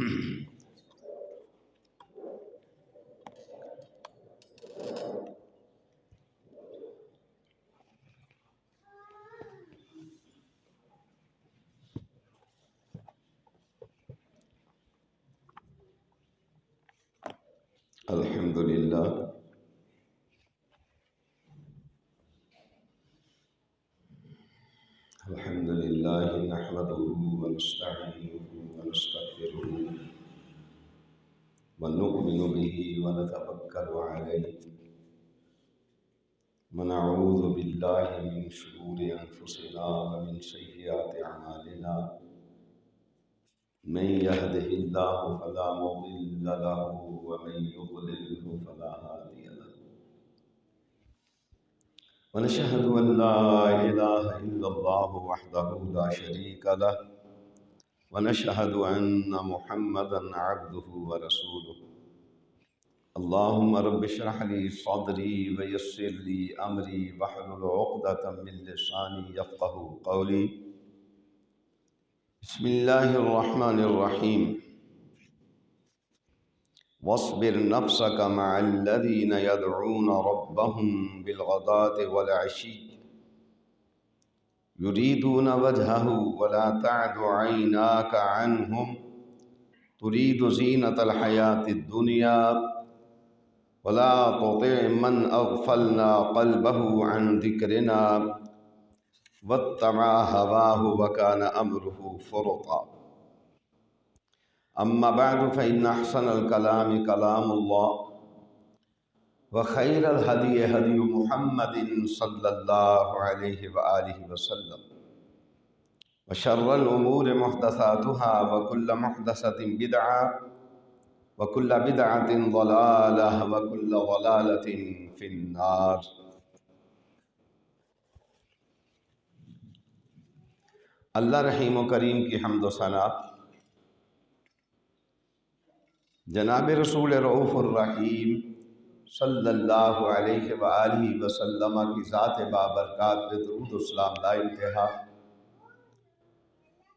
الحمد للہ نحمده ونستعینه ونستغفره ونؤمن به ونتوکل علیہ ونعوذ باللہ من شرور انفسنا ومن سیئات اعمالنا من يهده الله فلا مضل له ومن يضلله فلا هادي له ونشهد أن لا إله إلا الله وحده لا شريك له ونشهد أن محمدا عبده ورسوله اللهم رب اشرح لي صدري ويسر لي أمري واحلل عقدة من لساني يفقهوا قولي بسم الله الرحمن الرحيم واصبر نفسك مع الذين يدعون ربهم بالغداة والعشي يريدون وجهه ولا تعد عيناك عنهم تريد زينة الحياة الدنيا ولا تطع من أغفلنا قلبه عن ذكرنا واتبع هواه وكان أمره فرطا أما بعد فإن أحسن الكلام كلام الله وخير الهدي هدي محمد صلى الله عليه وآله وسلم وشر الأمور محدثاتها وكل محدثة بدعة وكل بدعة ضلالة وكل ضلالة في النار۔ اللہ رحیم و کریم کی حمد و ثنا جناب رسول رؤوف الرحیم صلی اللہ علیہ وآلہ وسلم کی ذات بابرکات پہ درود و سلام لا انتہا،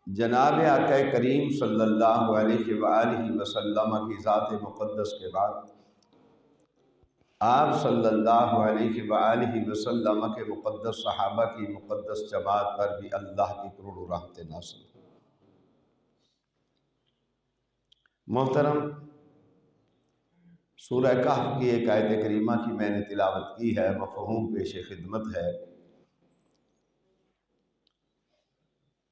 جناب آقا کریم صلی اللہ علیہ وآلہ وسلم کی ذات مقدس کے بعد آپ صلی اللہ علیہ وآلہ وسلم کے مقدس صحابہ کی مقدس جماعت پر بھی اللہ کی کروڑوں رحمتیں نازل ہوں۔ محترم، سورہ کہف کی ایک آیت کریمہ کی میں نے تلاوت کی ہے، مفہوم پیش خدمت ہے۔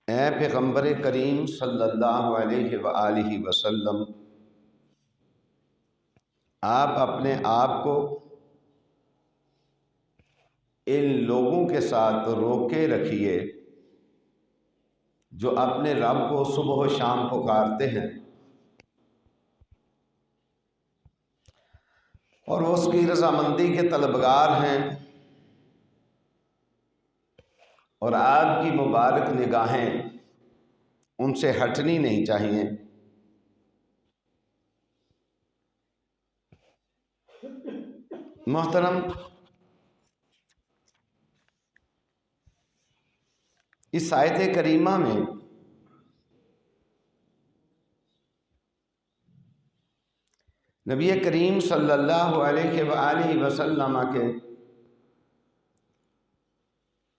اے پیغمبر کریم صلی اللہ علیہ وآلہ وسلم، آپ اپنے آپ کو ان لوگوں کے ساتھ روکے رکھیے جو اپنے رب کو صبح و شام پکارتے ہیں اور اس کی رضامندی کے طلبگار ہیں، اور آپ کی مبارک نگاہیں ان سے ہٹنی نہیں چاہیے۔ محترم، اس آیت کریمہ میں نبی کریم صلی اللہ علیہ وآلہ وسلم کے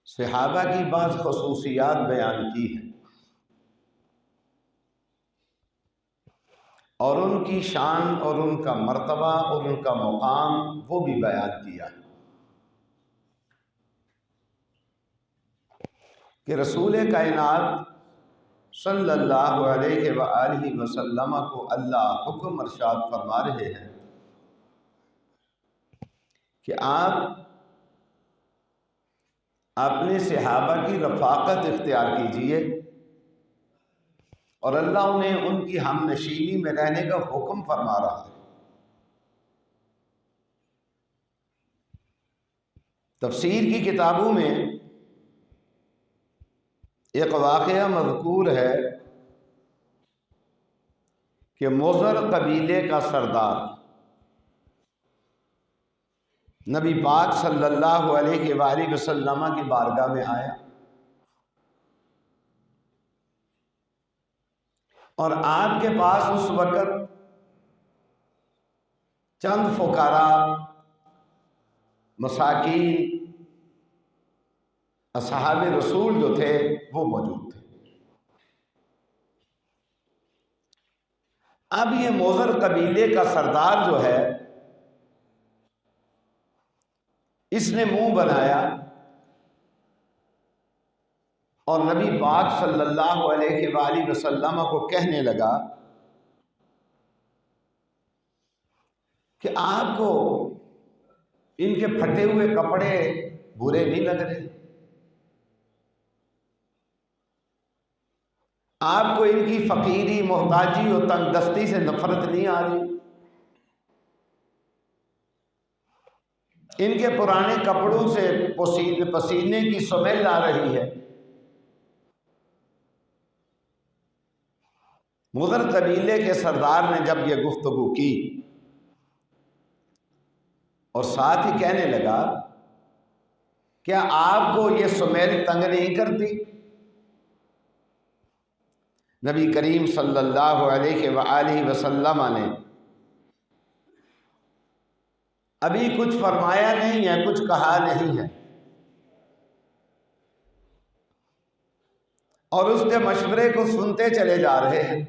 صحابہ کی بعض خصوصیات بیان کی ہیں اور ان کی شان اور ان کا مرتبہ اور ان کا مقام وہ بھی بیان کیا ہے کہ رسول کائنات صلی اللہ علیہ وآلہ وسلم کو اللہ حکم ارشاد فرما رہے ہیں کہ آپ اپنے صحابہ کی رفاقت اختیار کیجئے، اور اللہ انہیں ان کی ہم نشینی میں رہنے کا حکم فرما رہا ہے۔ تفسیر کی کتابوں میں ایک واقعہ مذکور ہے کہ مضر قبیلے کا سردار نبی پاک صلی اللہ علیہ وآلہ وسلم کی بارگاہ میں آیا اور آپ کے پاس اس وقت چند فقراء، مساکین، اصحاب رسول جو تھے وہ موجود تھے۔ اب یہ موذر قبیلے کا سردار جو ہے، اس نے منہ بنایا اور نبی پاک صلی اللہ علیہ وآلہ وسلم کو کہنے لگا کہ آپ کو ان کے پھٹے ہوئے کپڑے برے نہیں لگ رہے؟ آپ کو ان کی فقیری، محتاجی اور تنگ دستی سے نفرت نہیں آ رہی؟ ان کے پرانے کپڑوں سے پسینے کی سمیل آ رہی ہے؟ مضر قبیلے کے سردار نے جب یہ گفتگو کی اور ساتھ ہی کہنے لگا، کیا آپ کو یہ سمیل تنگ نہیں کرتی؟ نبی کریم صلی اللہ علیہ وآلہ وسلم نے ابھی کچھ فرمایا نہیں ہے، کچھ کہا نہیں ہے، اور اس کے مشورے کو سنتے چلے جا رہے ہیں۔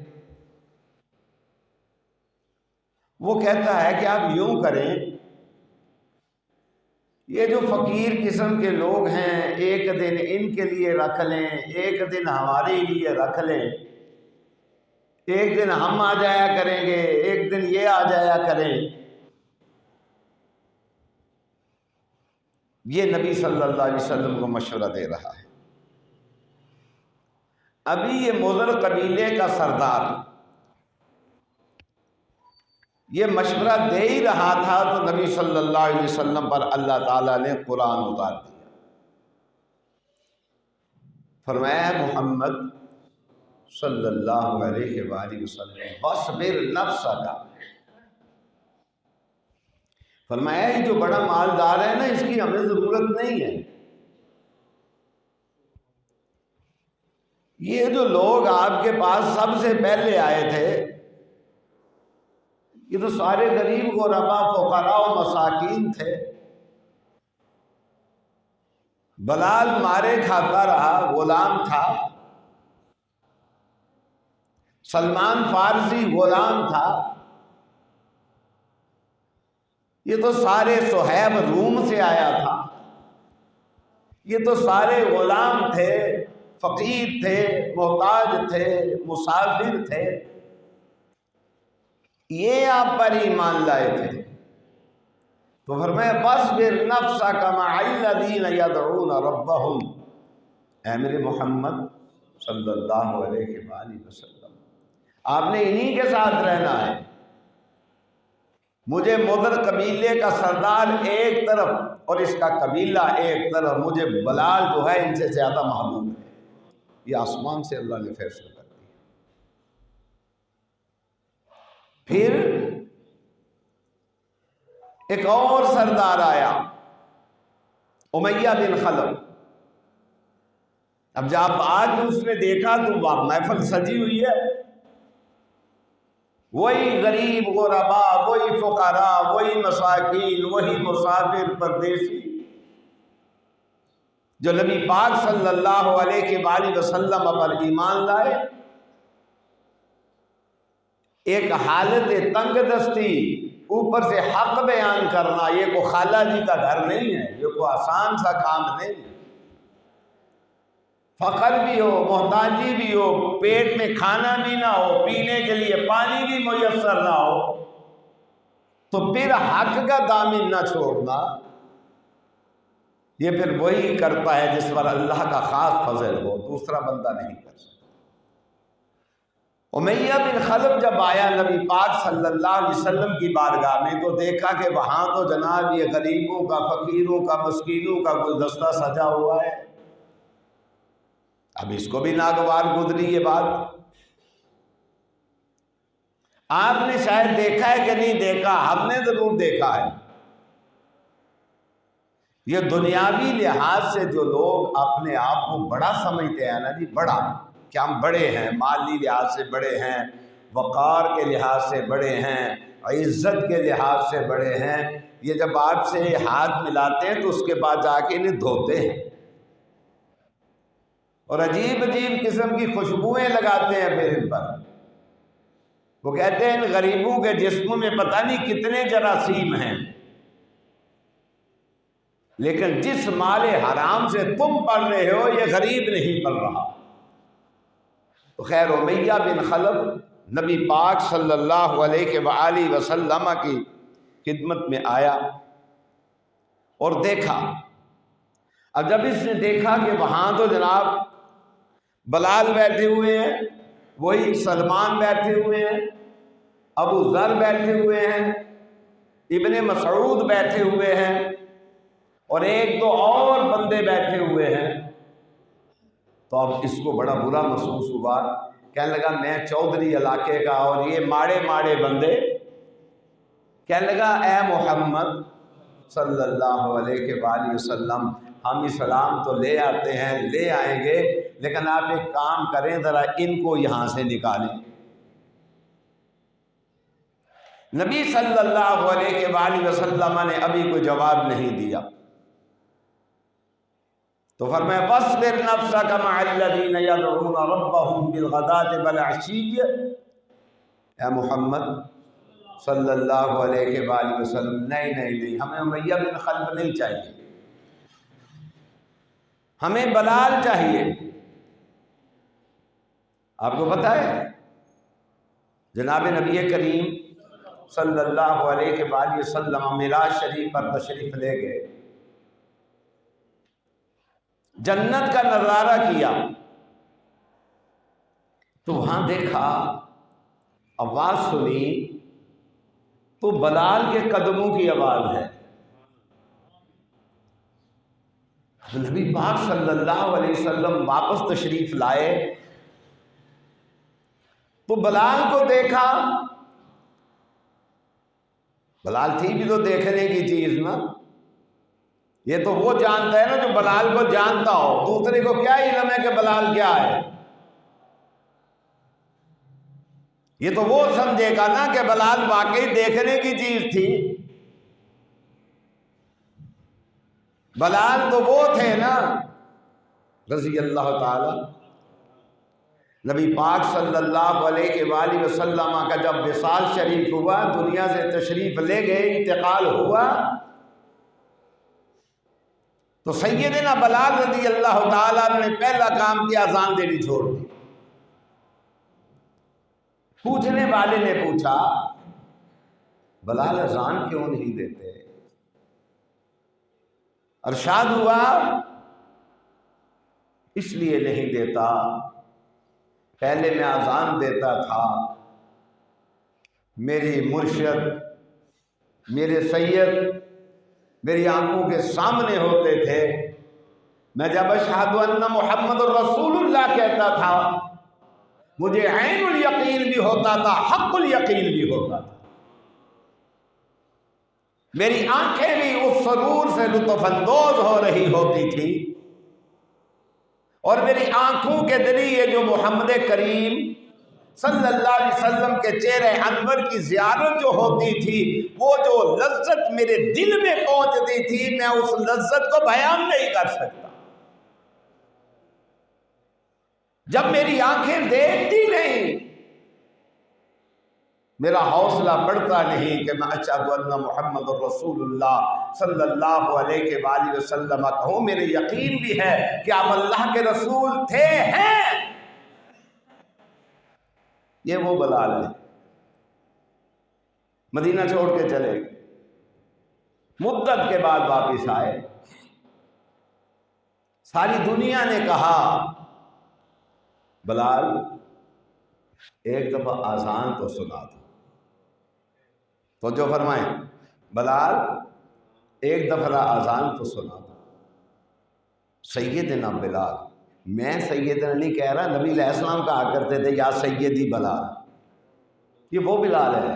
وہ کہتا ہے کہ آپ یوں کریں، یہ جو فقیر قسم کے لوگ ہیں، ایک دن ان کے لیے رکھ لیں، ایک دن ہمارے لیے رکھ لیں، ایک دن ہم آ جایا کریں گے، ایک دن یہ آ جایا کریں۔ یہ نبی صلی اللہ علیہ وسلم کو مشورہ دے رہا ہے۔ ابھی یہ مضر قبیلے کا سردار یہ مشورہ دے ہی رہا تھا تو نبی صلی اللہ علیہ وسلم پر اللہ تعالیٰ نے قرآن اتار دیا۔ فرمایا محمد صلی اللہ علیہ وآلہ وسلم وَاصْبِرْ نَفْسَكَ، فرمایا یہ جو بڑا مالدار ہے نا، اس کی ہمیں ضرورت نہیں ہے۔ یہ جو لوگ آپ کے پاس سب سے پہلے آئے تھے، یہ تو سارے غریب غربا، فقراء و مساکین تھے۔ بلال مارے کھاتا رہا، غلام تھا۔ سلمان فارسی غلام تھا۔ یہ تو سارے صہیب روم سے آیا تھا۔ یہ تو سارے غلام تھے، فقیر تھے، محتاج تھے، مسافر تھے۔ یہ آپ پر ایمان لائے تھے تو فرمایا فاصبر نفسک مع الذین یدعون ربہم، اے میرے محمد صلی اللہ علیہ وآلہ وسلم، آپ نے انہی کے ساتھ رہنا ہے۔ مجھے مضر قبیلے کا سردار ایک طرف اور اس کا قبیلہ ایک طرف، مجھے بلال جو ہے ان سے زیادہ محبوب ہے۔ یہ آسمان سے اللہ نے فیصلہ کر دیا۔ پھر ایک اور سردار آیا، امیہ بن خلف۔ اب جب آج اس نے دیکھا تو محفل سجی ہوئی ہے، وہی غریب غربا، وہی فقراء، وہی مساکین، وہی مسافر پردیسی جو نبی پاک صلی اللہ علیہ وآلہ وسلم پر ایمان لائے۔ ایک حالت تنگ دستی، اوپر سے حق بیان کرنا، یہ کوئی خالہ جی کا گھر نہیں ہے، یہ کوئی آسان سا کام نہیں ہے۔ فقر بھی ہو، محتاجی بھی ہو، پیٹ میں کھانا بھی نہ ہو، پینے کے لیے پانی بھی میسر نہ ہو، تو پھر حق کا دامن نہ چھوڑنا، یہ پھر وہی کرتا ہے جس پر اللہ کا خاص فضل ہو، دوسرا بندہ نہیں کر سکتا۔ امیہ بن خلف جب آیا نبی پاک صلی اللہ علیہ وسلم کی بارگاہ میں تو دیکھا کہ وہاں تو جناب یہ غریبوں کا، فقیروں کا، مسکینوں کا گلدستہ سجا ہوا ہے۔ اب اس کو بھی ناگوار گزری یہ بات۔ آپ نے شاید دیکھا ہے کہ نہیں دیکھا، ہم نے ضرور دیکھا ہے۔ یہ دنیاوی لحاظ سے جو لوگ اپنے آپ کو بڑا سمجھتے ہیں نا جی، بڑا، کہ ہم بڑے ہیں، مالی لحاظ سے بڑے ہیں، وقار کے لحاظ سے بڑے ہیں، عزت کے لحاظ سے بڑے ہیں، یہ جب آپ سے ہاتھ ملاتے ہیں تو اس کے بعد جا کے انہیں دھوتے ہیں اور عجیب عجیب قسم کی خوشبوئیں لگاتے ہیں پھر ان پر۔ وہ کہتے ہیں ان غریبوں کے جسموں میں پتہ نہیں کتنے جراثیم ہیں، لیکن جس مال حرام سے تم پل رہے ہو یہ غریب نہیں پل رہا۔ تو خیر امیہ بن خلف نبی پاک صلی اللہ علیہ وآلہ وسلم کی خدمت میں آیا اور دیکھا۔ اب جب اس نے دیکھا کہ وہاں تو جناب بلال بیٹھے ہوئے ہیں، وہی سلمان بیٹھے ہوئے ہیں، ابو ذر بیٹھے ہوئے ہیں، ابن مسعود بیٹھے ہوئے ہیں اور ایک دو اور بندے بیٹھے ہوئے ہیں، تو اب اس کو بڑا برا محسوس ہوا۔ کہنے لگا میں چودھری علاقے کا اور یہ ماڑے ماڑے بندے۔ کہنے لگا اے محمد صلی اللہ علیہ وآلہ وسلم، ہم اسلام تو لے آتے ہیں، لے آئیں گے، لیکن آپ ایک کام کریں، ذرا ان کو یہاں سے نکالیں۔ نبی صلی اللہ علیہ وآلہ وسلم نے ابھی کوئی جواب نہیں دیا، تو فرمایا وَاصْبِرْ نَفْسَكَ مَعَ الَّذِينَ يَدْعُونَ رَبَّهُمْ بِالْغَدَاةِ وَالْعَشِيِّ۔ اے محمد صلی اللہ علیہ وآلہ وسلم، نہیں، ہمیں امیہ بن خلف نہیں چاہیے، ہمیں بلال چاہیے۔ آپ کو پتہ ہے جناب نبی کریم صلی اللہ علیہ وآلہ وسلم معراج شریف پر تشریف لے گئے، جنت کا نظارہ کیا تو وہاں دیکھا، آواز سنی تو بلال کے قدموں کی آواز ہے۔ نبی پاک صلی اللہ علیہ وسلم واپس تشریف لائے تو بلال کو دیکھا، بلال تھی بھی تو دیکھنے کی چیز نا، یہ تو وہ جانتا ہے نا جو بلال کو جانتا ہو، دوسرے کو کیا علم ہے کہ بلال کیا ہے؟ یہ تو وہ سمجھے گا نا کہ بلال واقعی دیکھنے کی چیز تھی۔ بلال تو وہ تھے نا رضی اللہ تعالی۔ نبی پاک صلی اللہ علیہ وآلہ وسلم کا جب وصال شریف ہوا، دنیا سے تشریف لے گئے، انتقال ہوا، تو سیدنا بلال رضی اللہ تعالیٰ نے پہلا کام کیا، اذان دینی چھوڑ دی۔ پوچھنے والے نے پوچھا بلال اذان کیوں نہیں دیتے؟ ارشاد ہوا اس لیے نہیں دیتا، پہلے میں اذان دیتا تھا، میری مرشد، میرے سید میری آنکھوں کے سامنے ہوتے تھے، میں جب اشہد ان محمد الرسول اللہ کہتا تھا مجھے عین الیقین بھی ہوتا تھا، حق الیقین بھی ہوتا تھا، میری آنکھیں بھی اس سرور سے لطف اندوز ہو رہی ہوتی تھی، اور میری آنکھوں کے ذریعے جو محمد کریم صلی اللہ علیہ وسلم کے چہرے انور کی زیارت جو ہوتی تھی، وہ جو لذت میرے دل میں پہنچتی تھی، میں اس لذت کو بیان نہیں کر سکتا۔ جب میری آنکھیں دیکھتی نہیں، میرا حوصلہ بڑھتا نہیں کہ میں اشہد ان محمد الرسول اللہ صلی اللہ علیہ وآلہ وسلم کہوں، میرے یقین بھی ہے کہ آپ اللہ کے رسول تھے ہیں۔ یہ وہ بلال ہے، مدینہ چھوڑ کے چلے گئے، مدت کے بعد واپس آئے، ساری دنیا نے کہا بلال ایک دفعہ اذان تو سنا دو، تو جو فرمائیں بلال ایک دفعہ اذان تو سنا دو۔ سیدنا بلال، میں سیدنا نہیں کہہ رہا، نبی علیہ السلام کہا کرتے تھے یا سیدی بلال، یہ وہ بلال ہے،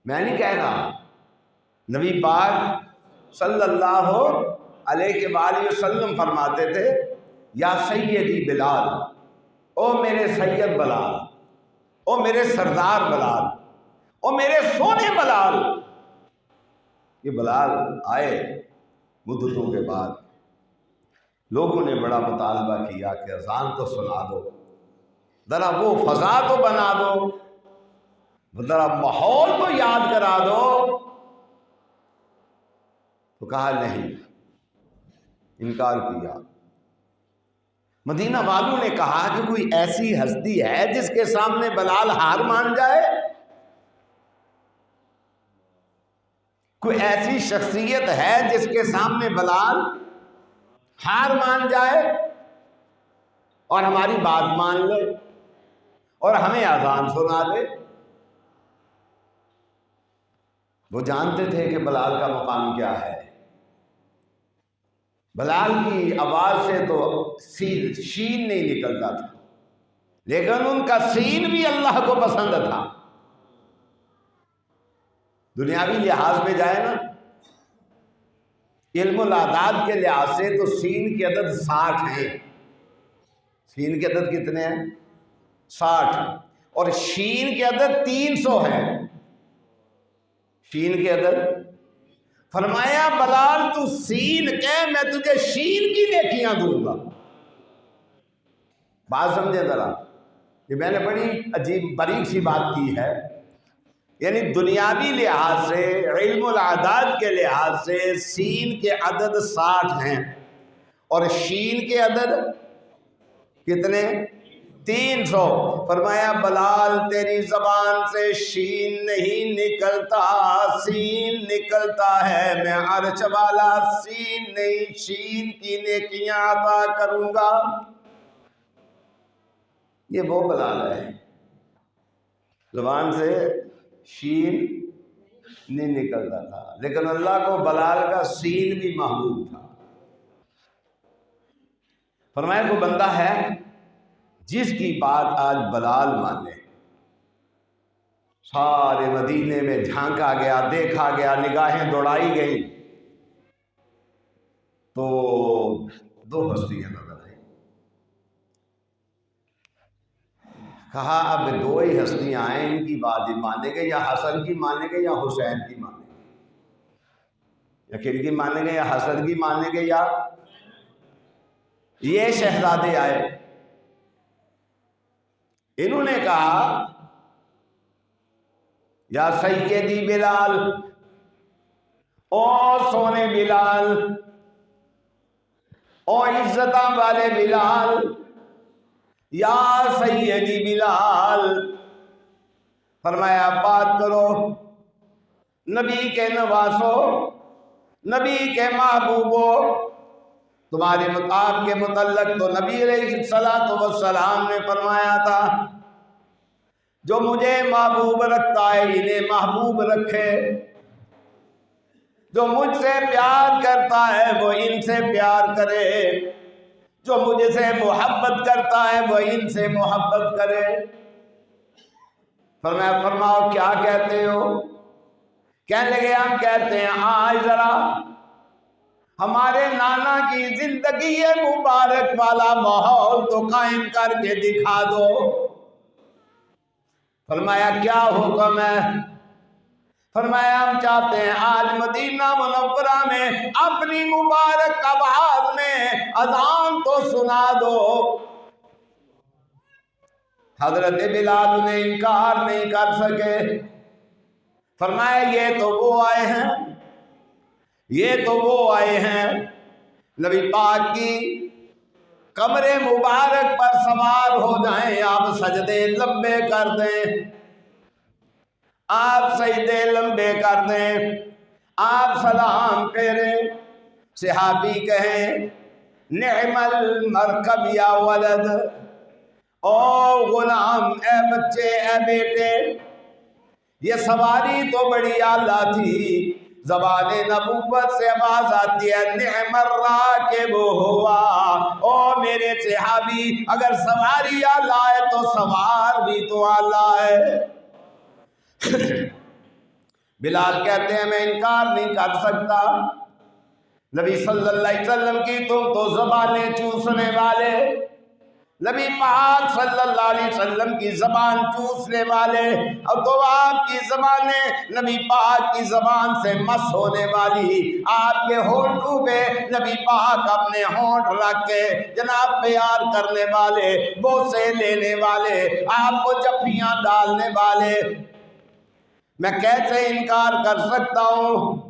میں نہیں کہہ رہا۔ نبی پاک صلی اللہ علیہ وآلہ وسلم فرماتے تھے یا سیدی بلال، او میرے سید بلال، او میرے سردار بلال، او میرے سونے بلال۔ یہ بلال آئے مدتوں کے بعد، لوگوں نے بڑا مطالبہ کیا کہ اذان تو سنا دو، ذرا وہ فضا تو بنا دو، ذرا ماحول تو یاد کرا دو۔ تو کہا نہیں، انکار کیا۔ مدینہ والوں نے کہا کہ کوئی ایسی ہستی ہے جس کے سامنے بلال ہار مان جائے؟ کوئی ایسی شخصیت ہے جس کے سامنے بلال ہار مان جائے اور ہماری بات مان لے اور ہمیں اذان سنا دے؟ وہ جانتے تھے کہ بلال کا مقام کیا ہے۔ بلال کی آواز سے تو شین نہیں نکلتا تھا، لیکن ان کا سین بھی اللہ کو پسند تھا۔ دنیاوی لحاظ میں جائے نا، علم الاعداد کے لحاظ سے تو سین کے عدد 60 ہیں۔ سین کے عدد کتنے ہیں؟ 60۔ اور شین کے عدد 300 ہے۔ شین کے عدد، فرمایا بلال تو سین کہہ، میں تجھے شین کی نیکیاں دوں گا۔ بات سمجھے ذرا، یہ میں نے بڑی عجیب باریک سی بات کی ہے۔ یعنی دنیاوی لحاظ سے، علم الاعداد کے لحاظ سے سین کے عدد 60 ہیں اور شین کے عدد کتنے؟ 300۔ فرمایا بلال تیری زبان سے شین نہیں نکلتا، سین نکلتا ہے، میں عرش والا سین نہیں شین کی نیکیاں عطا کروں گا۔ یہ وہ بلال ہے، زبان سے شین نہیں نکلتا تھا، لیکن اللہ کو بلال کا سین بھی محبوب تھا۔ فرمایا کوئی بندہ ہے جس کی بات آج بلال مانے۔ سارے مدینے میں جھانکا گیا، دیکھا گیا، نگاہیں دوڑائی گئی تو دو ہستیاں نظر آئیں۔ کہا اب دو ہی ہستیاں آئیں، ان کی بات ہی مانیں گے، یا حسن کی مانیں گے یا حسین کی مانیں گے، یا کن کی مانیں گے، یا حسن کی مانیں گے یا یہ شہزادے آئے۔ انہوں نے کہا یا سیدی بلال، او سونے بلال، او عزتاں والے بلال، یا سیدی بلال۔ فرمایا بات کرو، نبی کے نواسو، نبی کے محبوبو، تمہارے آپ کے متعلق تو نبی علیہ الصلوۃ والسلام نے فرمایا تھا جو مجھے محبوب رکھتا ہے انہیں محبوب رکھے، جو مجھ سے پیار کرتا ہے وہ ان سے پیار کرے، جو مجھ سے محبت کرتا ہے وہ ان سے محبت کرے۔ فرمایا فرماؤ کیا کہتے ہو؟ کہنے لگے ہم کہتے ہیں آج ذرا ہمارے نانا کی زندگی مبارک والا ماحول تو قائم کر کے دکھا دو۔ فرمایا کیا حکم ہے؟ فرمایا ہم چاہتے ہیں آج مدینہ منورہ میں اپنی مبارک آواز میں اذان تو سنا دو۔ حضرت بلال نے انکار نہیں کر سکے۔ فرمایا یہ تو وہ آئے ہیں، یہ تو وہ آئے ہیں نبی پاک کی قبر مبارک پر سوار ہو جائیں، آپ سجدے لمبے کر دیں، آپ سجدے لمبے کر دیں، آپ سلام پھیریں، صحابی کہیں نعم المرکب یا ولد، او غلام، اے بچے، اے بیٹے، یہ سواری تو بڑی اعلیٰ تھی۔ زبان نبوت سے آواز آتی ہے نعم الراکب ہوا، او میرے صحابی اگر سواری اعلیٰ ہے تو سوار بھی تو اعلیٰ ہے۔ بلال کہتے ہیں میں انکار نہیں کر سکتا، نبی صلی اللہ علیہ وسلم کی تم تو زبانیں چوسنے والے، نبی پاک صلی اللہ علیہ وسلم کی زبان چوسنے والے، اور تو آپ کی زبانیں نبی پاک کی زبان سے مس ہونے والی، آپ کے ہونٹوں پہ نبی پاک اپنے ہونٹ رکھ کے جناب پیار کرنے والے، بوسے لینے والے، آپ کو جفیاں ڈالنے والے، میں کیسے انکار کر سکتا ہوں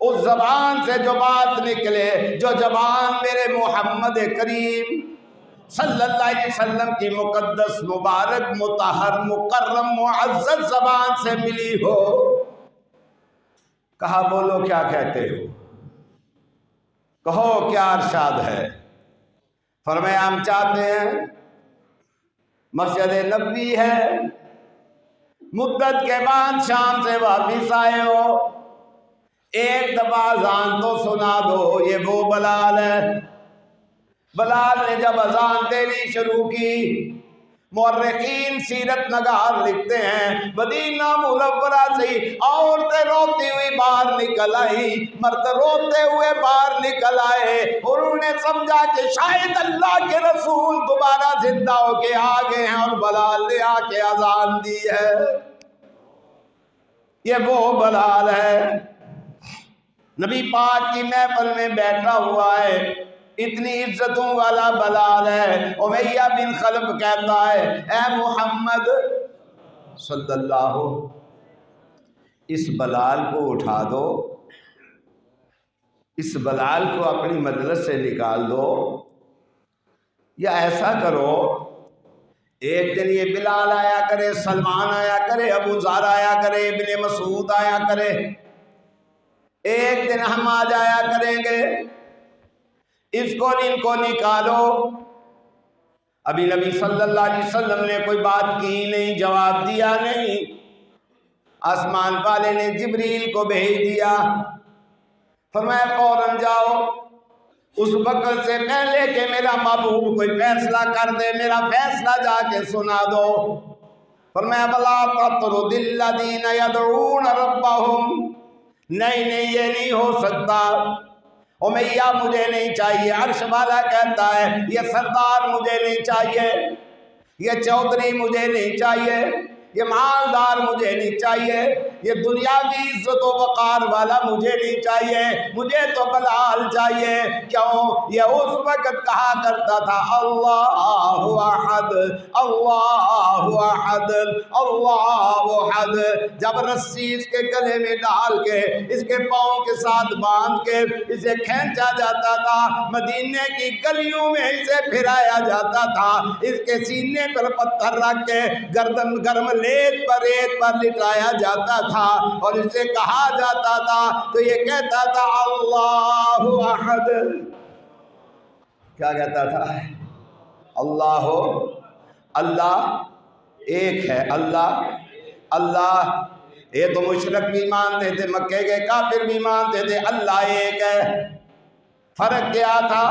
اس زبان سے جو بات نکلے، جو زبان میرے محمد کریم صلی اللہ علیہ وسلم کی مقدس مبارک مطہر مکرم معزز زبان سے ملی ہو۔ کہا بولو کیا کہتے ہو، کہو کیا ارشاد ہے۔ فرمایا ہم چاہتے ہیں مسجد نبوی ہے، مدت کے بعد شام سے واپس آئے ہو، ایک دفعہ اذان تو سنا دو۔ یہ وہ بلال ہے۔ بلال نے جب اذان دینی شروع کی، مورخین سیرت نگار لکھتے ہیں مدینہ منورہ سے عورتیں روتی ہوئی باہر نکل آئی، مرد روتے ہوئے باہر نکل آئے، انہوں نے سمجھا کہ شاید اللہ کے رسول دوبارہ زندہ ہو کے آ گئے ہیں اور بلال نے آ کے اذان دی ہے۔ یہ وہ بلال ہے، نبی پاک کی محفل میں بیٹھا ہوا ہے، اتنی عزتوں والا بلال ہے۔ امیہ بن خلف کہتا ہے اے محمد صلی اللہ، اس بلال کو اٹھا دو، اس بلال کو اپنی مجلس سے نکال دو، یا ایسا کرو ایک دن یہ بلال آیا کرے، سلمان آیا کرے، ابو ذر آیا کرے، ابن مسعود آیا کرے، ایک دن ہم آ جایا کریں گے، اس کو ان کو نکالو۔ ابھی نبی صلی اللہ علیہ وسلم نے کوئی بات کی نہیں، جواب دیا نہیں، آسمان والے نے جبریل کو بھیج دیا، فرمایا فوراً جاؤ، اس وقت سے پہلے کہ میرا محبوب کوئی فیصلہ کر دے میرا فیصلہ جا کے سنا دو۔ فرمایا بلا تطرد الذین یدعون ربہم، نہیں یہ نہیں ہو سکتا، امیہ مجھے نہیں چاہیے، عرش والا کہتا ہے یہ سردار مجھے نہیں چاہیے، یہ چودھری مجھے نہیں چاہیے، یہ مالدار مجھے نہیں چاہیے، یہ دنیاوی عزت و وقار والا مجھے نہیں چاہیے، مجھے تو بلال چاہیے۔ کیوں؟ یہ اس وقت کہا کرتا تھا اللہ احد اللہ احد اللہ احد، جب رسی اس کے گلے میں ڈال کے اس کے پاؤں کے ساتھ باندھ کے اسے کھینچا جاتا تھا، مدینے کی گلیوں میں اسے پھرایا جاتا تھا، اس کے سینے پر پتھر رکھ کے گردن گرم ریت پر لٹایا جاتا تھا، اور اسے کہا جاتا تھا تو یہ کہتا تھا اللہ احد۔ کیا کہتا تھا؟ اللہ ایک ہے، اللہ۔ یہ تو مشرک بھی مانتے تھے، مکے کے کافر بھی مانتے تھے اللہ ایک ہے۔ فرق کیا تھا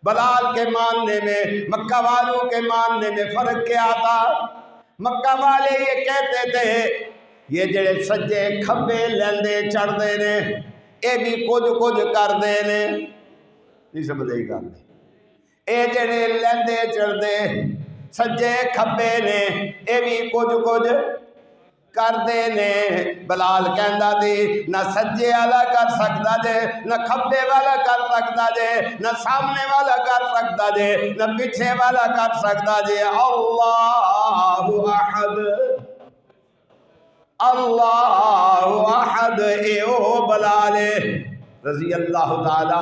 بلال کے ماننے میں، مکہ والوں کے ماننے میں فرق کیا تھا؟ مکہ والے یہ کہتے تھے یہ جڑے سجے کھبے لیندے چڑھ دے نے، اے بھی کچھ کر دے نے، نہیں سمجھے گی گل، اے جڑے لیندے چڑھ دے سجے کھبے نے، اے بھی کچھ کر دے نے۔ بلال کہندا دی نہ سجے والا کر سکتا جے، نہ کھبے والا کر سکتا جے، نہ سامنے والا کر سکتا جے، نہ پیچھے والا کر سکتا جے، اللہ احد اللہ احد۔ اے او بلال رضی اللہ تعالی،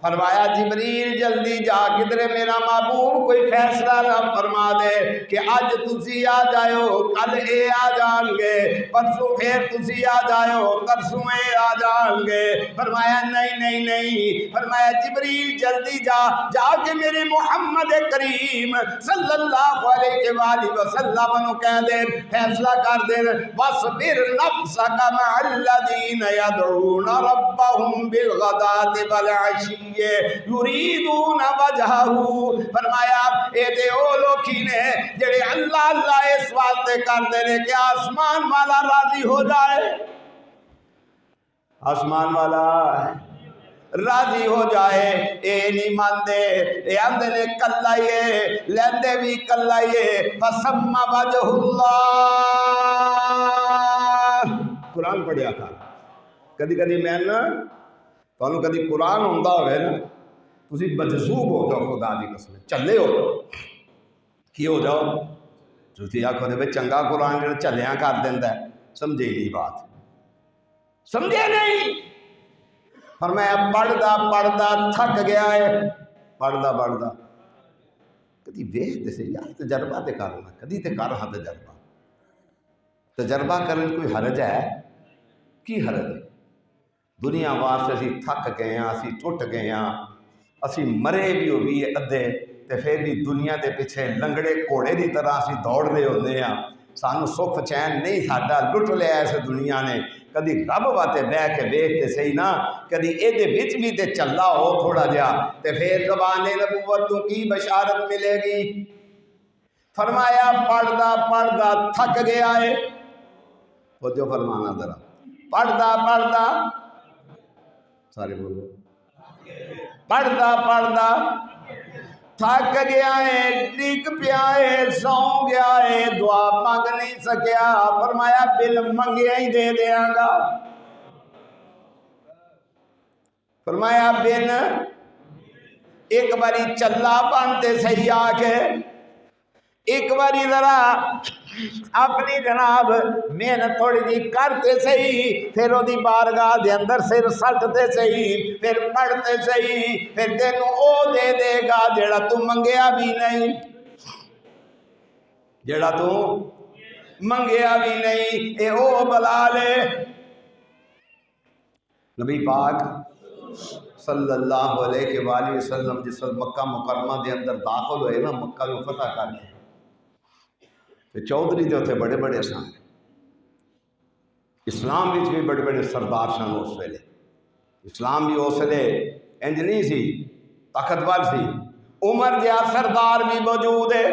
فرمایا جبریل جلدی جا کدھر میرا محبوب کوئی فیصلہ نہ فرما دے کہ اج تسی آ جائیو کل اے آ جان گے، پرسوں پھر تسی آ جائیو پرسوں اے آ جان گے۔ فرمایا نہیں، فرمایا جبریل جلدی جا کے میرے محمد کریم صلی اللہ علیہ وآلہ وسلم نو کہہ دے، فیصلہ کر دے، وَاصْبِرْ نَفْسَكَ مَعَ الَّذِينَ يَدْعُونَ رَبَّهُمْ بِالْغَدَاةِ وَالْعَشِيِّ یریدون وجہہ۔ فرمایا اے دے او لوکی نے جڑے اللہ اس واسطے کر دے نے کہ آسمان والا راضی ہو جائے، آسمان والا راضی ہو جائے اے نہیں مانتے، اے آندے نے کلا ہی ہے، لیندے بھی کلا ہی ہے۔ فَسَمَّ وَجْهُ اللَّهِ، قرآن پڑھیا تھا کدی کدی میں نا تانوں کدی قرآن ہوندا ہوئے نا تسی مجذوب ہو جاؤ، خدا دی قسم چلے ہو جاؤ، کی ہو جاؤ تسی آکھو دے چنگا قرآن جڑا چلیاں کر دیندا ہے، سمجھے نہیں بات، سمجھے نہیں۔ فرمایا پڑھدا پڑھدا تھک گیا ہے، پڑھدا پڑھدا کدی ویکھ تے سی یار تجربہ تے کرنا، کدی تے کر ہاں تجربہ کرنے کوئی حرج ہے؟ کی حرج ہے؟ دنیا واسطے اسی تھک گئے ہیں، اسی ٹوٹ گئے ہیں، اسی مرے بھی ہوئی ادھے تے پھر بھی دنیا دے پیچھے لنگڑے گھوڑے دی طرح اسی دوڑ رہے ہوندے ہیں، سانو سکھ چین نہیں ساڈا لٹ لیا اس دنیا نے۔ کدی رب واتے بہ کے ویکھ تے صحیح نا، کدی ایدے وچ بھی تے چلا ہو تھوڑا جہا تے پھر زبان نبوت تو کی بشارت ملے گی۔ فرمایا پڑھدا پڑھدا تھک گیا ہے، توجہ فرمانا ذرا، پڑھدا پڑھدا سارے بولو، پڑھدا پڑھدا تھک گیا ہے، ڈگ پیا ہے، سو گیا ہے، دعا مانگ نہیں سکیا۔ فرمایا بل منگیا ہی دے دیاں گا۔ فرمایا بن ایک باری چلا بنتے صحیح آ کے، ایک باری ذرا اپنی جناب محنت تھوڑی جی کرتے صحیح، پھر وہ دی بارگاہ دے اندر سر سٹتے صحیح، پھر پڑھتے صحیح، پھر تینوں او دے دے گا جیڑا تو منگیا بھی نہیں، جیڑا تو منگیا بھی نہیں، اے او بلال ہے۔ نبی پاک صلی اللہ علیہ وآلہ وسلم جس وقت مکہ مکرمہ دے اندر داخل ہوئے نا، مکہ کو فتح کر کے تے چودھری دے اتنے بڑے بڑے سن، اسلام وچ بھی بڑے بڑے سردار سن اس ویلے، اسلام بھی اس ویلے انج نہیں سی، طاقتور سی، عمر جہا سردار بھی موجود ہے،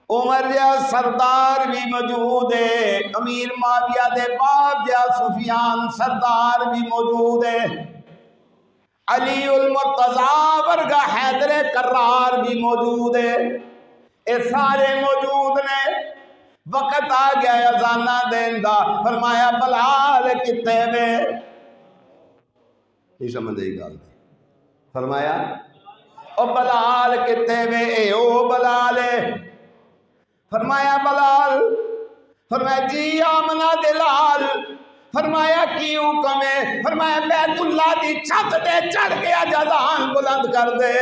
عمر جہا سردار بھی موجود ہے، امیر معاویہ دے باپ جہا سفیان سردار بھی موجود ہے، علی المرتضیٰ ورگا حیدر کرار بھی موجود ہے، اے سارے موجود نے۔ وقت آ گیا اذانہ دین دا، فرمایا بلال کتے میں نہیں سمجھ آئی گل، فرمایا او بلال کتے میں، اے او بلال ہے۔ فرمایا بلال، فرمایا جی آمنہ دلال، فرمایا کی حکم ہے؟ فرمایا بیت اللہ دی چھت دے چڑھ گیا جزان بلند کر دے۔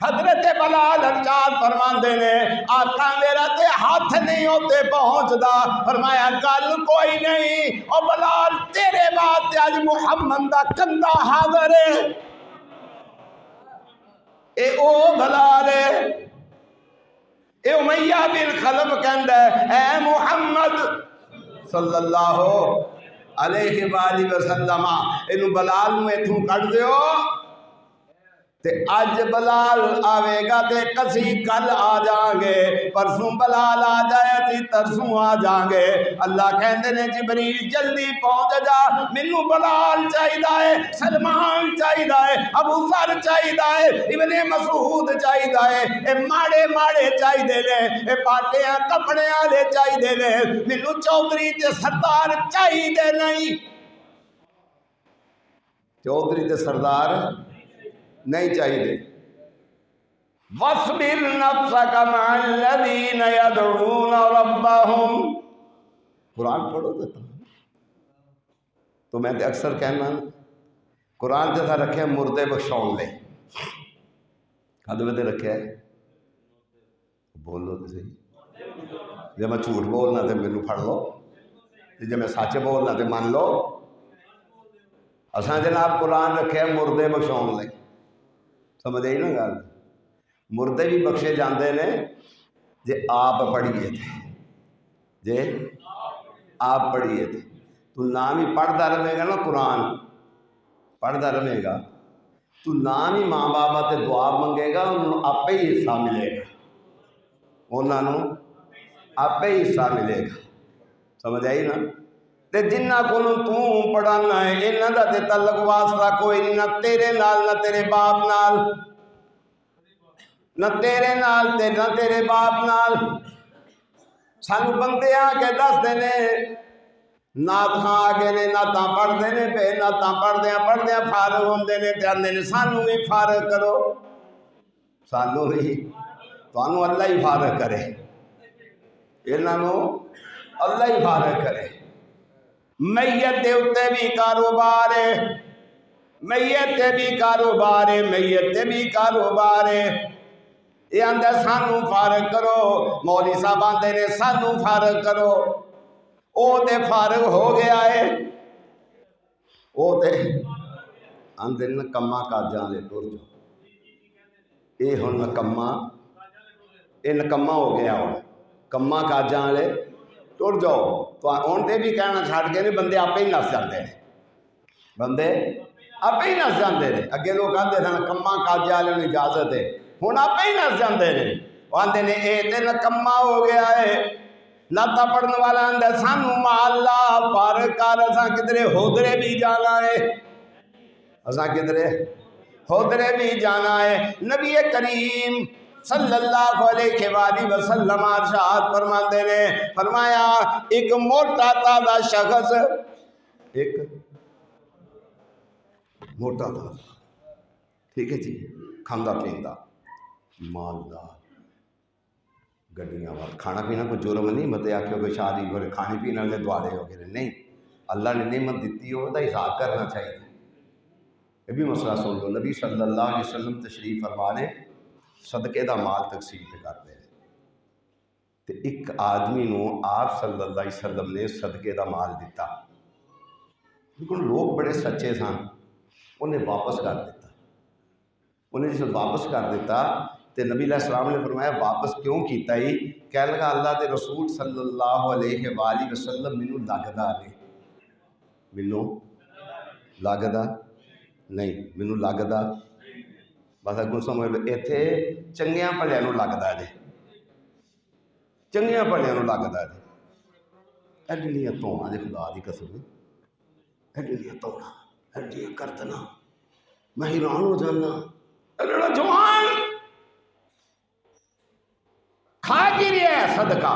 حضرت بلال ارشاد فرماندے نے آقا میرا تے ہاتھ نہیں ہوتے پہنچ دا، فرمایا گل کوئی نہیں، او بلال تیرے بعد آج محمد دا کندہ حاضر ہے، اے او بلال ہے۔ اے امیہ بن خلف کہندہ ہے اے محمد صلی اللہ علیہ وآلہ وسلم انہوں بلال میں اتھوں کٹ دیو تے اج بلال آوے گا تے کسی کل آ جائیں گے، پرسوں بلال آ جائے تھی ترسوں آ جائیں گے۔ اللہ کہندے نے جبریل جلدی پہنچ جا، منو بلال چاہیدہ ہے، سلمان چاہیدہ ہے، ابو ذر چاہیدہ ہے، ابن مسعود چاہیدہ ہے، اے ماڑے ماڑے چاہیدے نے، اے پاٹیاں کپڑے آلے چاہیدے نے، منو چودھری تے سردار چاہیدے نہیں، چودھری تے سردار نہیں چاہیے۔ وَاصْبِرْ نَفْسَكَ مَعَ الَّذِينَ يَدْعُونَ رَبَّهُمْ، قرآن پڑھو دیتا تو میں اکثر کہنا قرآن جیسا رکھے مردے بخشون لے، کھدوے تے رکھے ہے بولو تے صحیح، جب میں جھوٹ بولنا تے میرے پھڑ لو، جب میں سچ بولنا تے مان لو۔ اساں جناب قرآن رکھے مردے بخشون لے، سمجھ آئی نا گل؟ مردے بھی بخشے جاندے نے جے آپ پڑھیے تھے، جے آپ پڑھیے تھے، تو نام ہی پڑھتا رہے گا نا، قرآن پڑھتا رہے گا تو نام ہی ماں بابا تے دعا منگے گا، انہوں آپ ہی حصہ ملے گا، انہوں آپ ہی حصہ ملے گا، سمجھ آئی نا؟ تے جنہ کو تو پڑھانا ہے انہاں دا تے تعلق واسطہ کوئی نہیں، نہ تیرے نال نہ تیرے باپ نال، نہ تیرے نال تے نہ تیرے باپ نال۔ سانو بندے آ کے دس دینے نات خاں آگے نے ناتاں پڑھ دینے پہ، ناتاں پڑھ دیاں فارغ ہوندے نے تے آندے نے سانو بھی فارغ کرو، سانو بھی تانوں اللہ ہی فارغ کرے، انہاں اللہ ہی فارغ کرے۔ میت دے اتے بھی کاروبار ہے، میت تے بھی کاروبار ہے، میت تے بھی کاروبار ہے۔ یہ آندہ سانو فارغ کرو، مولوی صاحب آندے نے سانو فارغ کرو، او تے فارغ ہو گیا ہے، او تے آندے نکما کاجاں لے ٹر جو، اے ہن نکما، اے نکما ہو گیا ہو، کما کاجاں لے ٹر جاؤ۔ تو ہن تے بھی کہنا چھڑ کے نہیں، بندے آپ ہی نس جاندے ہیں، بندے آپ ہی نس جاندے ہیں۔ اگے لوگ آندے سن کما کاجاں والے اجازت ہے، ہن آپ ہی نس جاندے ہیں، آندے نے اے تے نکما ہو گیا ہے۔ ناتا پڑھنے والا اندر سانو محلہ فارغ کر، اساں کدھرے ہودرے بھی جانا ہے، اساں کدھرے ہودرے بھی جانا ہے۔ نبی کریم صلی اللہ علیہ وآلہ وسلم ارشاد فرماتے نے، فرمایا ایک موٹا تازہ شخص، ایک موٹا تازہ، ٹھیک ہے جی، کھاندا پیندا مالدار، گڈیاں وال، کھانا پینا کوئی جرم نہیں، مت آکھو کہ شادی والے کھانے پینے والے دوالے ہو گئے، نہیں، اللہ نے نعمت دیتی ہو دا حساب کرنا چاہیے۔ یہ بھی مسئلہ سن لو، نبی صلی اللہ علیہ وسلم تشریف فرمانے صدقے دا مال تقسیم پہ کرتے ہیں، تو ایک آدمی نو آپ صلی اللہ علیہ وسلم نے صدقے دا مال دیتا، لیکن لوگ بڑے سچے سن، انہیں واپس کر دیتا، انہیں جس واپس کر دیتا تو نبی علیہ السلام نے فرمایا واپس کیوں کیتا ہی؟ کہنے لگا اللہ دے رسول صلی اللہ علیہ وآلہ وسلم مینوں لگدا نہیں، مینوں لگدا نہیں، مینوں لگدا، بس اگوں سمجھ لو ایتھے چنگیاں بھلیاں نوں لگدا جے، چنگیاں بھلیاں نوں لگدا جے، ایڈیاں توڑاں دے خدا دی قسم، ایڈیاں توڑاں، ایڈیاں کرتنا، میں حیران ہو جانا، ایڈا جوان کھا کی رہا ہے صدقہ،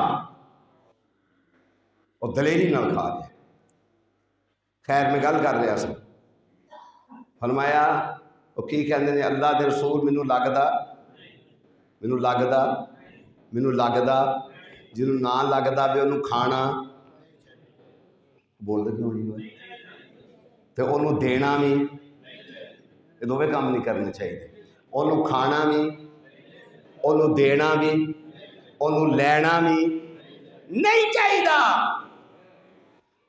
اور دلیری نال کھا رہا ہے۔ خیر میں گل کر رہا سا، فرمایا وہ کی کہندے نے اللہ دے رسول مینوں لگدا، مینوں لگدا، مینوں لگدا، جنوں نہ لگدا بھی انہوں کھانا، بول دے کیوں نہیں ہوئے، تو انہوں دینا بھی، یہ دوویں کام نہیں کرنے چاہیے، انہوں کھانا بھی، انہوں دینا بھی، انہوں لینا بھی نہیں چاہیے۔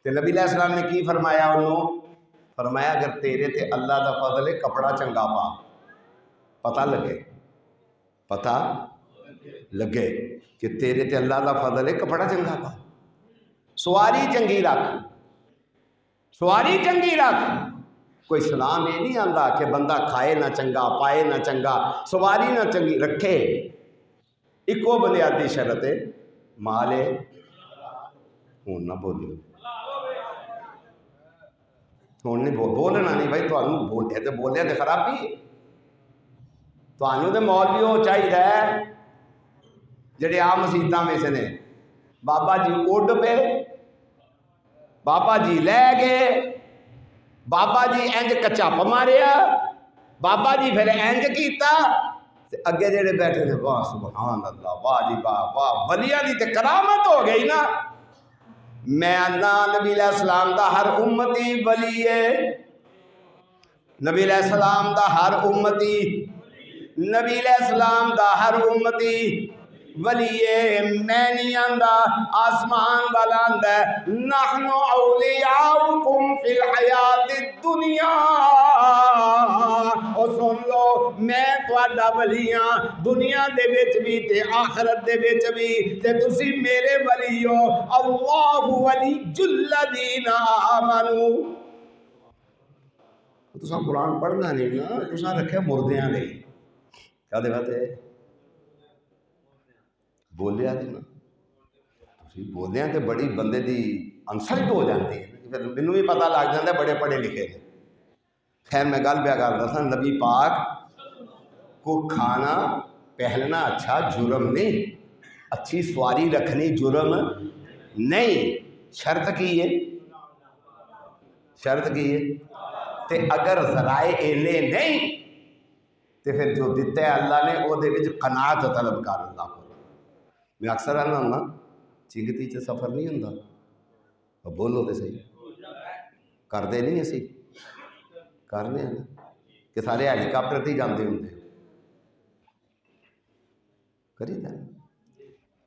تو نبی علیہ السلام نے کی فرمایا انہوں؟ فرمایا اگر تیرے تے اللہ دا فضل ہے کپڑا چنگا پا، پتہ لگے، پتہ لگے کہ تیرے تے اللہ دا فضل ہے کپڑا چنگا پا، سواری چنگی رکھ، سواری چنگی رکھ، کوئی سلام یہ نہیں آندا کہ بندہ کھائے نہ چنگا پائے نہ چنگا سواری نہ چنگی رکھے، ایکو بنیادی شرط ہے مالے ہوں نہ بولیو، ہوں نہیں بولنا نہیں بھائی، تمہیں بولے تو بولیا تو خرابی ہے، تمہیں تو مولویوں چاہیے جڑے آم مسیتاں میں سے نے، بابا جی اڈ پہ، بابا جی لے گئے، بابا جی انج کچپ ماریا، بابا جی پھر انج کیتا، اگے جڑے بیٹھے نے واہ سبحان اللہ، واہ جی واہ واہ، ولیاں دی تے کرامت ہو گئی نا۔ میں آنا نبی علیہ السلام دا ہر امتی ولی ہے، نبی علیہ السلام دا ہر امتی، نبی علیہ السلام دا ہر امتی ولی ہے۔ میں نہیں آندا، آسمان والا آندا ہے نحن اولیاؤکم فی الحیات الدنیا، اور سن لو میں تہاڈا ولی ہاں دنیا دے وچ بھی تے آخرت دے وچ بھی، تے تسی میرے ولی ہو، اللہ ولی الذین آمنوا۔ تساں قرآن پڑھنا نہیں نا، تساں رکھے مردیاں لئی، کدے واسطے بولیا جی نا، تسی بولدیاں تے بڑی بندے دی انسلٹ ہو جاتی ہے، پھر مینوں بھی پتہ لگ جاتا بڑے پڑھے لکھے نے. خیر میں گل پیا کرتا تھا نبی پاک کو کھانا پہننا اچھا جرم نہیں, اچھی سواری رکھنی جرم نہیں. شرط کی ہے, شرط کی ہے. تے اگر ذرائع اینے نہیں تے پھر جو دیتا ہے اللہ نے وہ دے وچ قناعت طلب کر اللہ کو. میں اکثر آنا ہوں چنگتی چ سفر نہیں ہوں, بولو تو صحیح, کرتے نہیں اسی کرنے ہیں کہ سارے ہیلی کاپٹر تے جاندے ہوں کری جائے.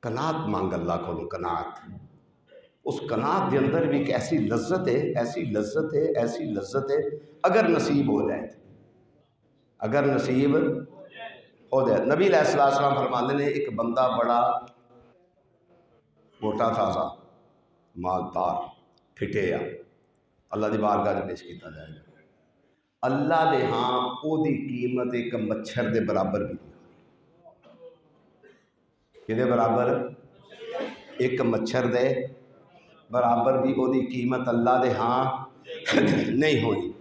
قناعت مانگ اللہ کو, قناعت. اس قناعت کے اندر بھی ایک ایسی لذت ہے, ایسی لذت ہے, ایسی لذت ہے اگر نصیب ہو جائے, اگر نصیب ہو جائے. نبی علیہ السلام فرماتے ہیں ایک بندہ بڑا موٹا تازہ مالدار پھٹیا اللہ دی بارگاہ پیش کیتا جائے گا. اللہ دے ہاں او دی قیمت ایک مچھر دے برابر بھی نہیں. کدے برابر؟ ایک مچھر دے برابر بھی او دی قیمت اللہ دے ہاں نہیں ہونی.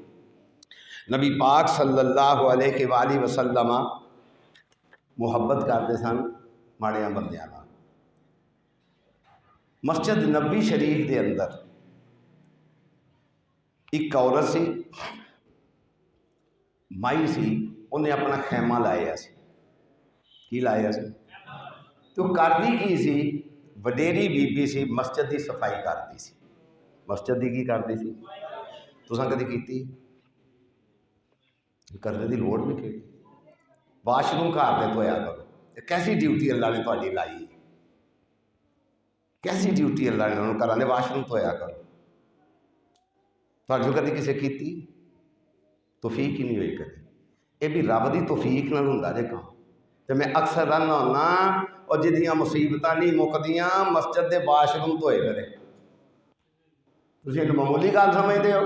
نبی پاک صلی اللہ علیہ وآلہ وسلم محبت کرتے سن ماڑیاں بندیاں نال. مسجد نبوی شریف دے اندر ایک عورت سی, مائی سی, انہیں اپنا خیمہ لایا سی. کی لایا سی؟ تو کردی کی سی, وڈیری بی بی سی, مسجد دی صفائی کرتی سی. مسجد دی کی کرتی سی؟ تساں کدی کیتی؟ کرنے دی لوڑ نہیں کیتی. واش روم گھر دے دھویا کرو. کیسی ڈیوٹی اللہ نے تہاڈی لائی, کیسی ڈیوٹی اللہ نے انہوں گھراں دے واش روم دھویا کرو. تہاڈے کدی کسے کیتی؟ توفیق ہی نہیں ہوئی کدی. یہ بھی رب دی توفیق نال ہوندا جے کام. تے میں اکثر رہنا ہونا اور جدیاں مصیبتاں نہیں مکدیاں مسجد دے واش روم دھوئے کرے. تسی ایک معمولی گل سمجھدے ہو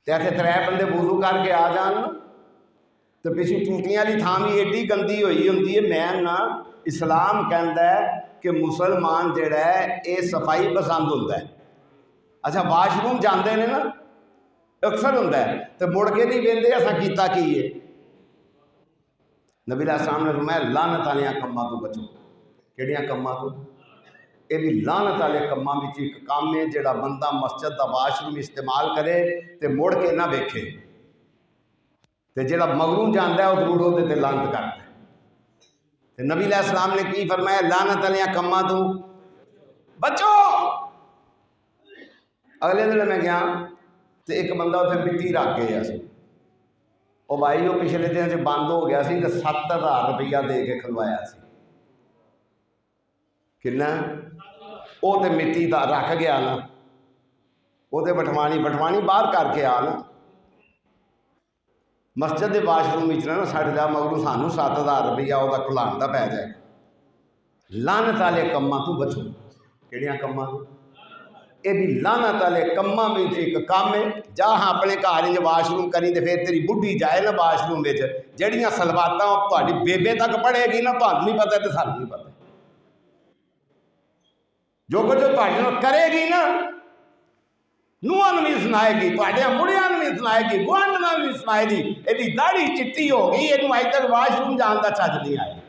تے ایتھے 3 بندے وضو کر کے آ جان تو پچھو ٹوٹیاں والی تھان بھی ایڈی گندی ہوئی ہوندی ہے. میں نا اسلام کہندا ہے کہ مسلمان جڑا ہے اے صفائی پسند ہوندا ہے. اچھا واش روم جاندے نے نا اکثر ہوندا ہے تے مڑ کے نہیں ویندے اساں کیتا کی ہے. نبی علیہ السلام نے فرمایا لعنت والیاں کماں تو بچو. کیڑیاں کماں تو؟ یہ بھی لعنت والے کماں وچ ایک کام ہے جڑا بندہ مسجد دا واش روم استعمال کرے تے مڑ کے نہ ویکھے تے جڑا مگروں جاندا ہے وہ ضرور اودے تے لعنت کردا ہے. تے نبی علیہ السلام نے کی فرمایا لعنت والیاں کماں تو بچو. اگلے دن میں گیا تو ایک بندہ اتنے مٹی رکھ گیا سی. وہ بھائی وہ پچھلے دن سے بند ہو گیا سی تو 7,000 روپیہ دے کے کھلوایا سی. کنا وہ تو مٹی دا رکھ گیا نا, وہ تو بٹوانی باہر کر کے آ نا. مسجد کے واش روم نا ساڑھے دا مگروں سانوں 7,000 روپیہ وہ کھلان کا پی جائے. لعنت والے کماں تو بچو. کہڑیاں کماں تو؟ یہ بھی لعنت والے کماں میں ایک کام ہے. جہاں اپنے گھر واش روم کری تو پھر تیری بڈھی جائے نا واش روم میں جہڑیاں سلواتاں تہاڈی بیبے تک پڑھے گی نا تہانوں نہیں پتہ تو سانوں نہیں پتہ. جو کچھ تہاڈے نال کرے گی نا نوہاں بھی سنائے گی, تہاڈیاں بڑھیاں بھی سنائے گی, گوانڈیاں بھی سنائے گی. یہ داڑھی چٹی ہو گئی, یہ اج تک واش روم جان کا چج نہیں آیا.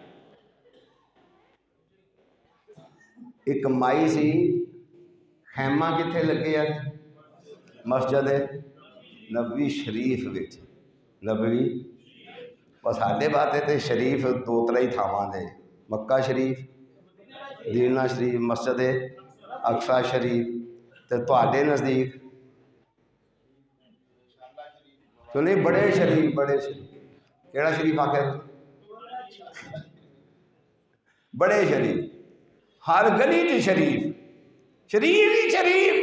ایک مائی سی, خیمہ کتنے لگے ہے؟ مسجد نبوی شریف وچ. نبوی اور ساڈے باتیں تے شریف 2-3 تھاواں نے, مکہ شریف, مدینہ شریف, مسجد اقصی شریف. تے تہاڈے نزدیک تو نہیں بڑے شریف, بڑے شریف کیڑا شریف آخر؟ بڑے شریف. ہر گلی کی شریف, شریف ہی شریف,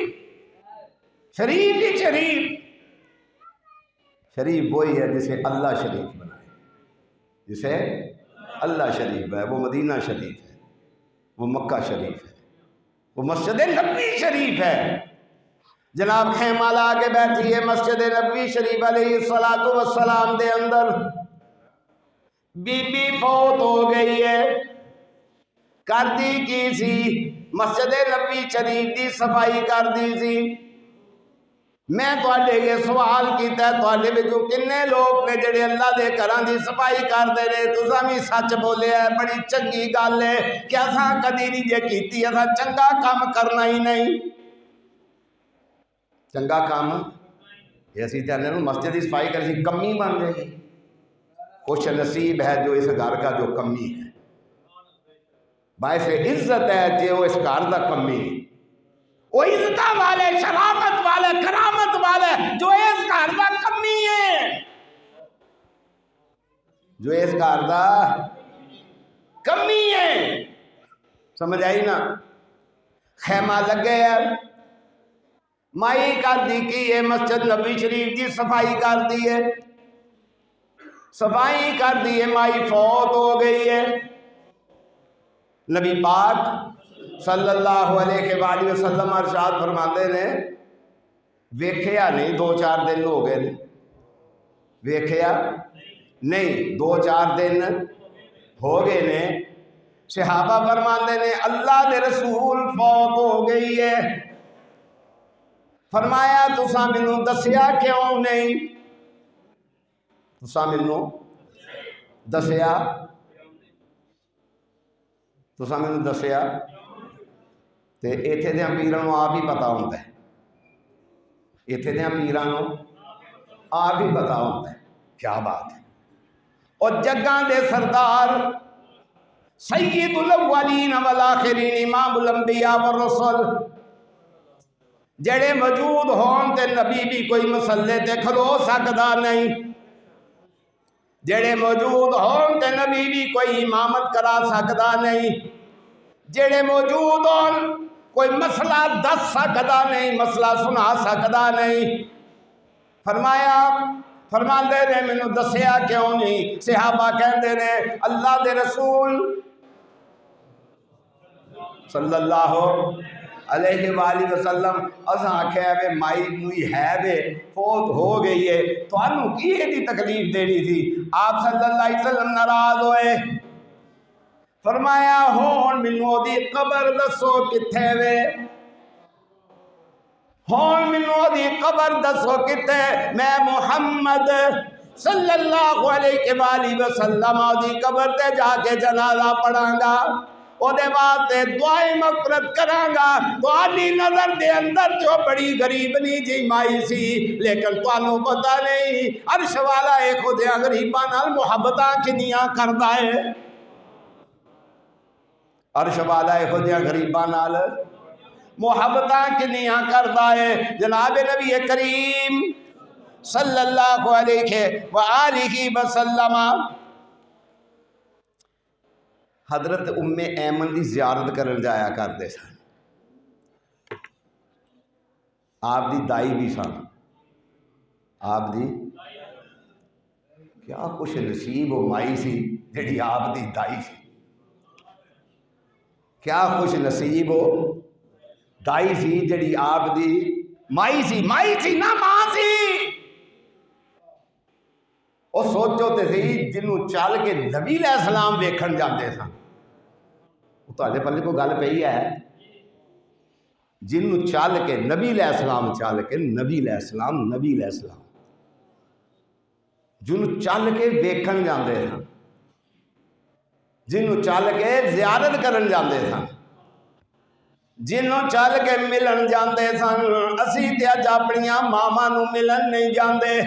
شریف ہی شریف. شریف وہی ہے جسے اللہ شریف بنائے, جسے اللہ شریف ہے. وہ مدینہ شریف ہے, وہ مکہ شریف ہے, وہ مسجد نبوی شریف ہے. جناب خیمہ لا کے بیٹھی ہے مسجد نبوی شریف علیہ الصلوۃ والسلام دے اندر. بی بی فوت ہو گئی ہے. کر دی کی سی مسجد نبوی شریف دی صفائی کر دی سی. میں تواڈے یہ سوال کیتا ہے تواڈے وچوں کنے لوگ نے جڑے اللہ دے گھراں دی صفائی کردے نے تساں بھی سچ بولیا ہے بڑی چنگی گل ہے کہ اساں کدی نہیں جے کیتی اساں چنگا کام کرنا ہی نہیں چنگا کام یہ اسی چاہتے ہیں مسجد کی صفائی کریں کمی بن جائے گی خوش نصیب ہے جو اس گھر کا جو کمی ہے باعث عزت ہے جو اس گھر کا کمی ہے وہ عزت والے شرافت والے کرامت والے جو اس گھر کا کمی ہے جو اس گھر کا کمی ہے سمجھ آئی نا خیمہ لگے ہے مائی کر دی کی ہے مسجد نبی شریف کی صفائی کر دی ہے صفائی کر دی ہے مائی فوت ہو گئی ہے نبی پاک صلی اللہ علیہ وآلہ وسلم ارشاد فرماتے نے ویکھیا نہیں دو چار دن ہو گئے ویکھیا نہیں دو چار دن ہو گئے نے صحابہ فرماتے نے اللہ دے رسول فوت ہو گئی ہے فرمایا تساں مینوں دسیا کیوں نہیں تساں مینوں دسیا تساں مینوں دسیا تے ایتھے دیاں پیراں نوں آپ ہی پتہ ہوندا ہے ایتھے دیاں پیراں نوں آپ ہی پتہ ہوندا ہے کیا بات ہے اور جگاں دے سردار سید الاولین والآخرین امام الانبیاء والرسل جڑے موجود ہون تے نبی بھی کوئی مسلے تے کھلو سکدا نہیں جڑے موجود ہون تے نبی بھی کوئی امامت کرا سکدا نہیں جڑے موجود ہون کوئی مسئلہ دس سکدا نہیں مسئلہ سنا سکدا نہیں فرمایا فرماندے نے مینوں دسیا کیوں نہیں صحابہ کہندے نے اللہ دے رسول صلی اللہ علیہ وآلہ وسلم اساں آکھیا وے مائی موئی ہے وے فوت ہو گئی ہے تانوں کی ایڈی تکلیف دینی تھی آپ صلی اللہ علیہ وسلم ناراض ہوئے فرمایا ہون مینوں دی قبر دسو کتھے وے ہون مینوں دی قبر دسو کتھے میں محمد صلی اللہ علیہ وآلہ وسلم دی قبر تے جا کے جنازہ پڑھاں گا او دے واسطے دعائیں مغفرت کراں گا تہاڈی نظر دے اندر جو بڑی غریب نہیں جی مائی سی لیکن تانوں پتہ نہیں عرش والا اے خودیاں غریباں نال محبتاں کنیاں کردا ہے عرش والا اے خودیاں غریباں نال محبتاں کنیاں کردا ہے جناب نبی کریم صلی اللہ علیہ وآلہ وسلم حضرت ام ایمن دی زیارت کرن جایا کرتے سن آپ دی دائی بھی سن آپ دی کیا خوش نصیب و مائی سی جڑی آپ دی دائی سی کیا خوش نصیب و دائی سی جڑی آپ دی مائی سی نہ ماں سی وہ سوچو تے سی جنوں چل کے نبی علیہ السلام ویکھن جاندے سن تواڈے پلے کوئی گل پئی ہے جنوں چل کے نبی علیہ السلام چل کے نبی علیہ السلام جنوں چل کے ویکھن جاندے سن جنوں چل کے زیارت کرن جاندے سن جنوں چل کے ملن جاندے سن اسی تے اج اپنیاں ماواں نوں ملن نہیں جاندے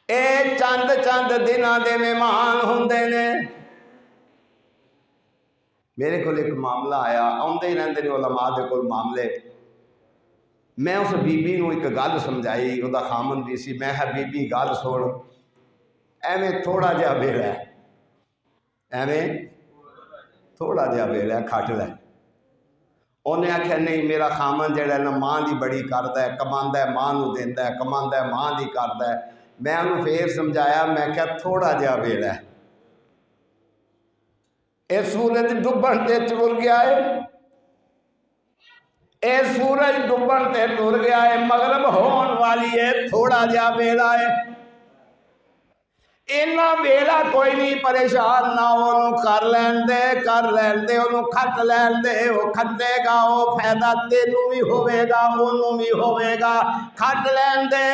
اے چند دناں دے مہمان ہوندے نے میرے کو ایک معاملہ آیا آندے ہی رہندے نے علماء دے کول معاملے میں اس بی بی نوں ایک گل سمجھائی وہ خامن بھی سی میں بی بی گل سن ایویں تھوڑا جہا ویلا ہے ایویں تھوڑا جہا ویلا ہے کھٹ لے انہیں آخیا نہیں میرا خامن جہاں نا ماں دی بڑی کردا ہے کماندا ہے ماں نوں دیندا ہے کماندا ہے ماں دی کردا ہے میں انہوں پھر سمجھایا میں کہا تھوڑا جہا ویلا ہے اے سورج ڈبن تے ٹر گیا ہے اے سورج ڈبن تے ٹر گیا ہے مغرب ہون والی ہے تھوڑا جہا ویلا ہے اینا ویلا کوئی نہیں پریشان نہ ہو، کر لین دے انہوں کھٹ لین دے، وہ کھٹے گا، وہ فائدہ تینوں بھی ہوئے گا انہوں بھی ہوئے گا، کھٹ لین دے۔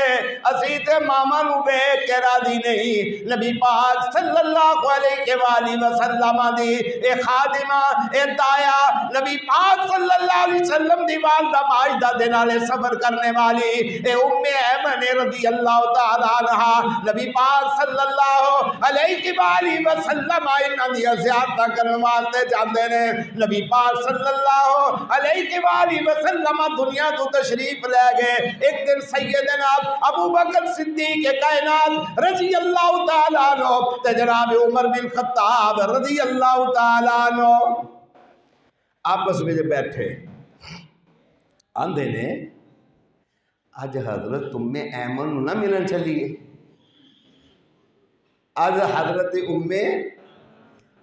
اسی تے ماما نو بے کے راضی نہیں۔ نبی پاک صلی اللہ علیہ وآلہ وسلم دی اے خادمہ اے دایا نبی پاک صلی اللہ علیہ وسلم دی والدہ ماجدہ دے نالے صبر کرنے والی اے ام ایمن رضی اللہ تعالیٰ عنہ نبی پاک صلی اللہ علیہ وآلہ وسلم انہاں دی زیارتہ کرنے والے جاندے نے۔ نبی پاک صلی اللہ علیہ وآلہ وسلم دنیا تو تشریف لے گئے۔ ایک دن سیدنا ابو بکر صدیق کائنات رضی اللہ تعالیٰ عنہ تے جناب عمر بن خطاب رضی اللہ تعالیٰ عنہ آپس میں بیٹھے آندے نے آج حضرت ام ایمن نہ ملن چلیے، آج حضرت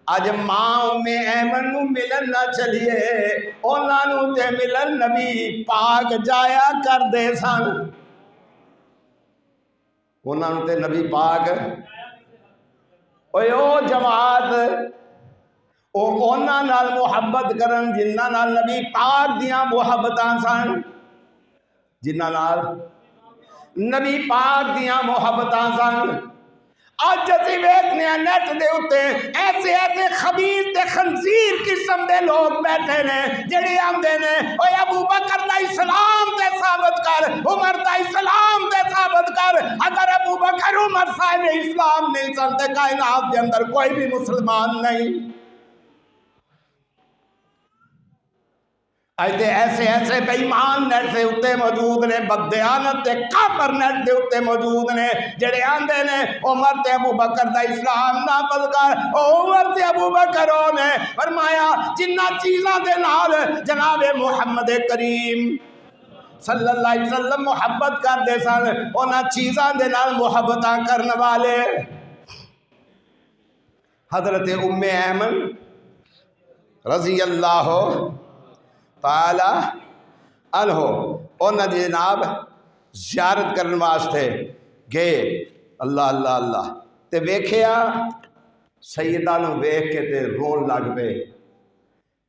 آج ماں ام ایمن نو ملن نہ چلیے، انہاں نو تے ملن نبی پاک جایا کر دے سن، انہاں نو تے نبی پاک او جماعت انہاں نال محبت کرن جنہاں نال نبی پاک دیاں محبتاں سن، جنہاں نال نبی پاک دیاں محبتاں سن۔ آج اسی ویکھنے نیٹ دے اتے ایسے خبیث تے خنزیر قسم دے لوگ بیٹھے نے جڑے آندے نے اوے ابو بکر دا اسلام تے ثابت کر، عمر دا اسلام تے ثابت کر۔ اگر ابو بکر عمر صاحب اسلام نہیں سن تے کائنات دے اندر کوئی بھی مسلمان نہیں۔ ایسے بے ایمان نیٹ دے اتے موجود نے، بددیانت تے کافر نیٹ دے اتے موجود نے جڑے آندے نے عمر تے ابو بکر دا اسلام نافذ کر۔ عمر تے ابو بکر نے فرمایا جنہ چیزاں دے نال جناب محمد کریم صلی اللہ علیہ وسلم محبت کر دے سن انہاں چیزاں دے نال محبتاں کرن والے حضرت ام ایمن رضی اللہ تعالی عنہ انہاں دی جناب زیارت کرن واسطے گئے۔ اللہ اللہ اللہ تے ویکھیا سیدہ نو ویکھ کے تے رون لگ پے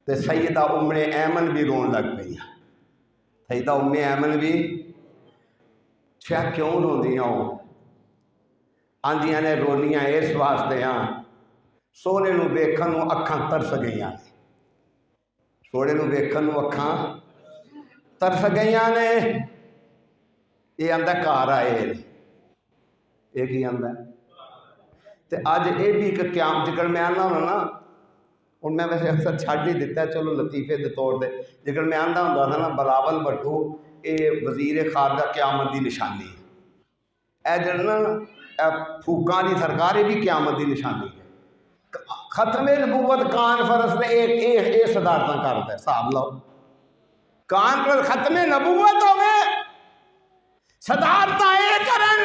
تے سیدہ ام ایمن بھی رون لگ پئی۔ سیدہ ام ایمن بھی چھا کیوں روندیاں آندیاں نے رونیاں اس واسطے ہاں سونے نو ویکھن نو اکھاں ترس گئیاں نے، سونے نو ویکھن نو اکھاں ترس گئیاں نے۔ یہ آندہ کار آئے یہ کی آندہ تے آج اے بھی ایک قیام جکر میں آنا ہونا نا ان میں ویسے اکثر چھاڑ نہیں دیتا ہے چلو لطیفے دے طور دے جکر میں آندہ ہوندہ نا بلاول بھٹو اے وزیر خارجہ قیامت دی نشانی ہے، اے جرنا پھوکان دی سرکار بھی قیامت دی نشانی ہے۔ ختم نبوت کانفرنس میں ایک صدارتاں کرتا ہے صاحب لو کانفرنس ختم نبوت ہوئے صدارتاں اے کرن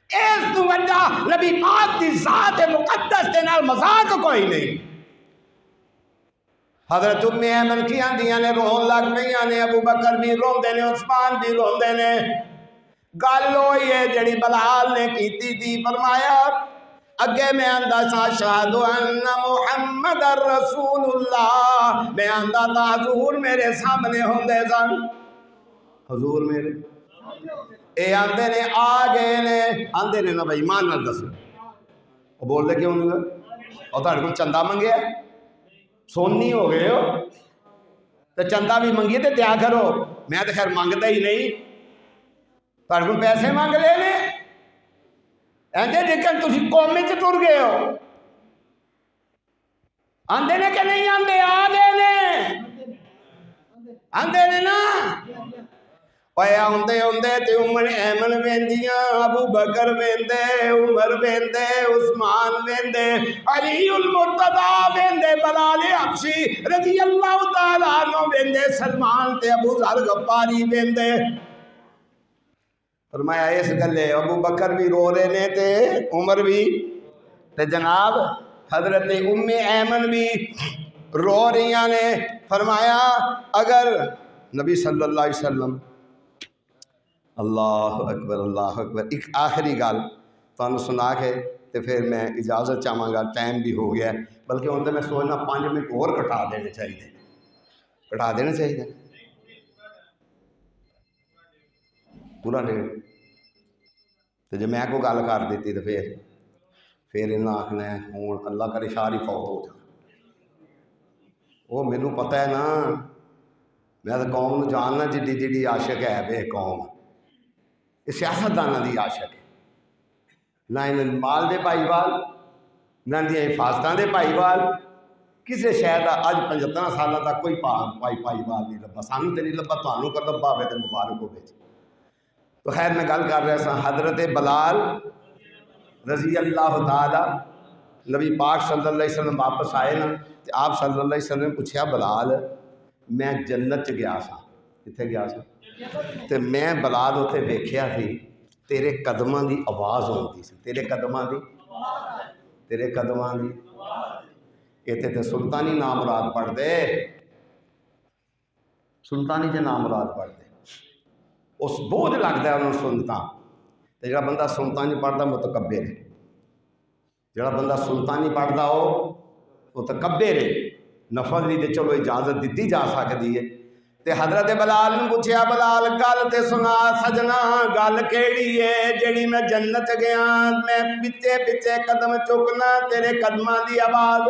اس تو وجہ نبی پاک دی ذات مقدس دے نال مذاق کوئی نہیں۔ حضرت ام ایمن کی آندیاں نے رون لگ پئیاں نے، ابو بکر بھی روندے نے، عثمان بھی روندے نے۔ گل ہوئی ہے جڑی بلال نے کیتی تھی، فرمایا اگے میں آندہ سا شہدو ان محمد رسول اللہ، میں آندہ تھا حضور میرے سامنے ہوندے سن، حضور میرے اے آندے نے آگے نے آندے نے نا بھائی مان نہ دس وہ بول دے کیوں نہیں اور تھوڑے کو چندہ منگے سونی ہو گئے ہو تو چندہ بھی منگیے تے دیا کرو، میں تو خیر مانگتا ہی نہیں، تھوڑے کو پیسے مانگ لے نے ایندے جیکن تسی قومی چ ٹر گئے ہو آندے نے کہ نہیں آندے آگے نے آندے نے نا اوے آندے ہوندے تے عمر ایمن ویندیاں، ابو بکر ویندے، عمر ویندے، عثمان ویندے، علی المرتضی ویندے، بلال حبشی رضی اللہ تعالیٰ عنہ ویندے، سلمان تے ابو ذر غفاری ویندے۔ فرمایا اس گلے ابو بکر بھی رو رہے نے تے عمر بھی تے جناب حضرت ام ایمن بھی رو رہیاں نے۔ فرمایا اگر نبی صلی اللہ علیہ وسلم اللہ اکبر ایک آخری گل ਤੁਹਾਨੂੰ ਸੁਣਾ ਕੇ ਤੇ ਫਿਰ ਮੈਂ ਇਜਾਜ਼ਤ ਚਾਹਾਂਗਾ, ਟਾਈم بھی ہو گیا ہے، بلکہ ہوں تو میں سوچنا 5 منٹ اور گھٹا دینے چاہیے، گھٹا دینے چاہیے پورا ڈیڑھ۔ تو جب میں کوئی گل کر دیتی تو پھر انہیں آخنا ہوں اللہ کرے شاعری فوت ہو جائے۔ وہ مینوں پتہ ہے نا، میں تو قوم نو جاننا جی عاشق ہے بے قوم، یہ سیاستدانوں دی عاشق ہے، نہ انہیں مال دے پائی وال، نہ دیا حفاظتوں دے پائی وال، کسی شہر کا اج 75 سالوں تک کوئی پائی وال نہیں لبا، سانوں تو نہیں لبا، تمہوں کر لبا ہوئے تو مبارک ہو گئے۔ تو خیر میں گل کر رہا سا حضرت بلال رضی اللہ تعالی، نبی پاک صلی اللہ علیہ وسلم واپس آئے نا، تو آپ صلی اللہ علیہ وسلم نے پوچھا بلال میں جنت گیا سا، کتنے گیا سا؟ تو میں بلال اتنے ویکھیا سی تیرے قدماں دی آواز ہوندی سی، تیرے قدماں دی اتنے تو سلطانی نام مراد پڑھ دے، سلطانی جے نام مراد پڑھ دے، اس بوجھ لگتا ہے انہوں سنتا۔ تو جڑا بندہ سنتا نہیں پڑھتا متکبر ہے، جڑا بندہ سنتا نہیں پڑھتا وہ متکبر ہے، نفل نہیں، تو چلو اجازت دیتی جا سکتی ہے۔ تے حضرت بلال نے پوچھا بلال گل تے سنا سجنا، گل کیڑی ہے جیڑی میں جنت گیا میں پچھے پچھے قدم چکنا تیرے قدماں دی آواز،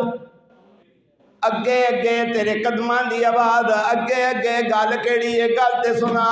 اگے اگے تیرے قدماں دی آواز، اگے اگے گل کیڑی ہے گل تے سنا۔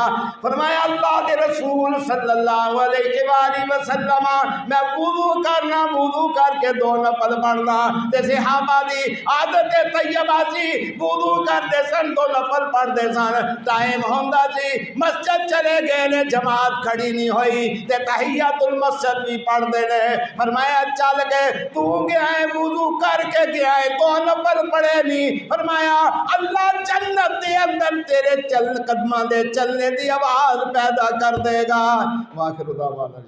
فرمایا اللہ دے رسول صلی اللہ علیہ وآلہ وسلم میں وضو کرنا، وضو کر کے 2 نفل پڑھنا، تے صحابہ دی عادت طیبہ سی وضو کرتے سن 2 نفل پڑھتے سن، ٹائم ہوندا سی مسجد چلے گئے نے جماعت کھڑی نہیں ہوئی تے تحیۃ المسجد بھی پڑھتے نے، فرمایا چل گئے تو گیا ہے وضو کر کے گیا ہے 2 نفل پڑھے نہیں، فرمایا اللہ جنت دے اندر تیرے قدماں دے چلنے دی آواز پیدا کر دے گا۔ واخر دعوانا